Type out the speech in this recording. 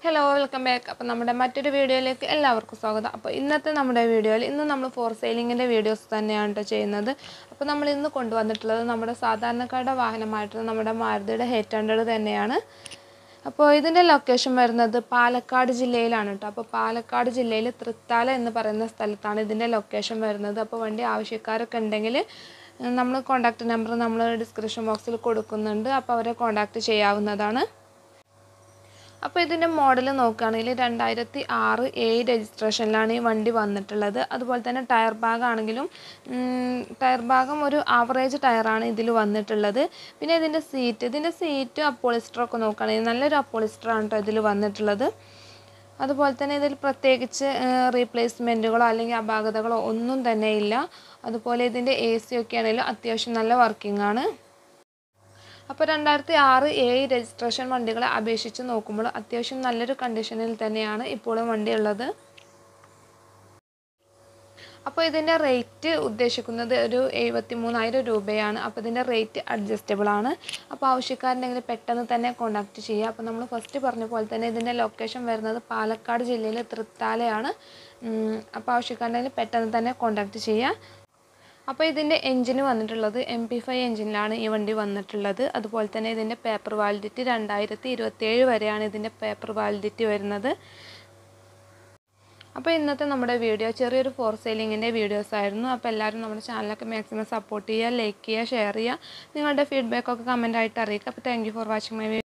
Hello welcome back. അപ്പോൾ നമ്മുടെ മറ്റൊരു വീഡിയോയിലേക്ക് എല്ലാവർക്കും സ്വാഗതം. അപ്പോൾ ഇന്നത്തെ നമ്മുടെ വീഡിയോയിൽ ഇന്ന് നമ്മൾ ഫോർ സെയിലിങ്ങിൻ്റെ വീഡിയോസ് തന്നെയാണ് കേട്ടോ ചെയ്യുന്നത്. അപ്പോൾ നമ്മൾ ഇന്ന് കൊണ്ടുവന്നിട്ടുള്ളത് നമ്മുടെ സാധാരണക്കാരുടെ വാഹനമായിട്ടുള്ള നമ്മുടെ മാരുതിയുടെ 800 തന്നെയാണ്. അപ്പോൾ ഇതിൻ്റെ ലൊക്കേഷൻ വരുന്നത് പാലക്കാട് ജില്ലയിലാണ് കേട്ടോ. അപ്പോൾ പാലക്കാട് ജില്ലയിൽ തൃത്താല എന്ന് പറയുന്ന സ്ഥലത്താണ് ഇതിൻ്റെ ലൊക്കേഷൻ വരുന്നത്. അപ്പോൾ വണ്ടി ആവശ്യക്കാരൊക്കെ ഉണ്ടെങ്കിൽ നമ്മൾ കോൺടാക്റ്റ് നമ്പർ നമ്മൾ ഡിസ്ക്രിപ്ഷൻ ബോക്സിൽ കൊടുക്കുന്നുണ്ട്. അപ്പോൾ അവരെ കോൺടാക്റ്റ് ചെയ്യാവുന്നതാണ്. അപ്പോൾ ഇതിൻ്റെ മോഡൽ നോക്കുകയാണെങ്കിൽ 2006 രജിസ്ട്രേഷനിലാണ് ഈ വണ്ടി വന്നിട്ടുള്ളത്. അതുപോലെ തന്നെ ടയർ ഭാഗമാണെങ്കിലും ടയർ ഭാഗം ഒരു ആവറേജ് ടയറാണ് ഇതിൽ വന്നിട്ടുള്ളത്. പിന്നെ ഇതിൻ്റെ സീറ്റ് അപ്പോളിസ്റ്ററൊക്കെ നോക്കുകയാണെങ്കിൽ നല്ലൊരു അപ്പോളിസ്റ്ററാണ് കേട്ടോ ഇതിൽ വന്നിട്ടുള്ളത്. അതുപോലെ തന്നെ ഇതിൽ പ്രത്യേകിച്ച് റീപ്ലേസ്മെൻറ്റുകളോ അല്ലെങ്കിൽ അപാകതകളോ ഒന്നും തന്നെ ഇല്ല. അതുപോലെ ഇതിൻ്റെ AC ഒക്കെ ആണെങ്കിലും അത്യാവശ്യം നല്ല വർക്കിംഗ് ആണ്. അപ്പോൾ 2006 രജിസ്ട്രേഷൻ വണ്ടികളെ അപേക്ഷിച്ച് നോക്കുമ്പോൾ അത്യാവശ്യം നല്ലൊരു കണ്ടീഷനിൽ തന്നെയാണ് ഇപ്പോഴും വണ്ടി ഉള്ളത്. അപ്പോൾ ഇതിൻ്റെ റേറ്റ് ഉദ്ദേശിക്കുന്നത് ഒരു 73,000 രൂപയാണ്. അപ്പോൾ ഇതിൻ്റെ റേറ്റ് അഡ്ജസ്റ്റബിൾ ആണ്. അപ്പോൾ ആവശ്യക്കാരുണ്ടെങ്കിൽ പെട്ടെന്ന് തന്നെ കോൺടാക്റ്റ് ചെയ്യുക. അപ്പോൾ നമ്മൾ ഫസ്റ്റ് പറഞ്ഞ പോലെ തന്നെ ഇതിൻ്റെ ലൊക്കേഷൻ വരുന്നത് പാലക്കാട് ജില്ലയിലെ തൃത്താലയാണ്. അപ്പോൾ ആവശ്യക്കാരുണ്ടെങ്കിൽ പെട്ടെന്ന് തന്നെ കോൺടാക്റ്റ് ചെയ്യുക. അപ്പോൾ ഇതിൻ്റെ എൻജിന് വന്നിട്ടുള്ളത് MP5 എൻജിനിലാണ് ഈ വണ്ടി വന്നിട്ടുള്ളത്. അതുപോലെ തന്നെ ഇതിൻ്റെ പേപ്പർ വാലിഡിറ്റി 2027 വരെയാണ് ഇതിൻ്റെ പേപ്പർ വാലിഡിറ്റി വരുന്നത്. അപ്പോൾ ഇന്നത്തെ നമ്മുടെ വീഡിയോ ചെറിയൊരു ഫോർ സെയിലിങ്ങിൻ്റെ വീഡിയോസ് ആയിരുന്നു. അപ്പോൾ എല്ലാവരും നമ്മുടെ ചാനലൊക്കെ മാക്സിമം സപ്പോർട്ട് ചെയ്യുക, ലൈക്ക് ചെയ്യുക, ഷെയർ ചെയ്യുക. നിങ്ങളുടെ ഫീഡ്ബാക്കൊക്കെ കമൻ്റായിട്ട് അറിയിക്കുക. അപ്പോൾ thank you for watching my video.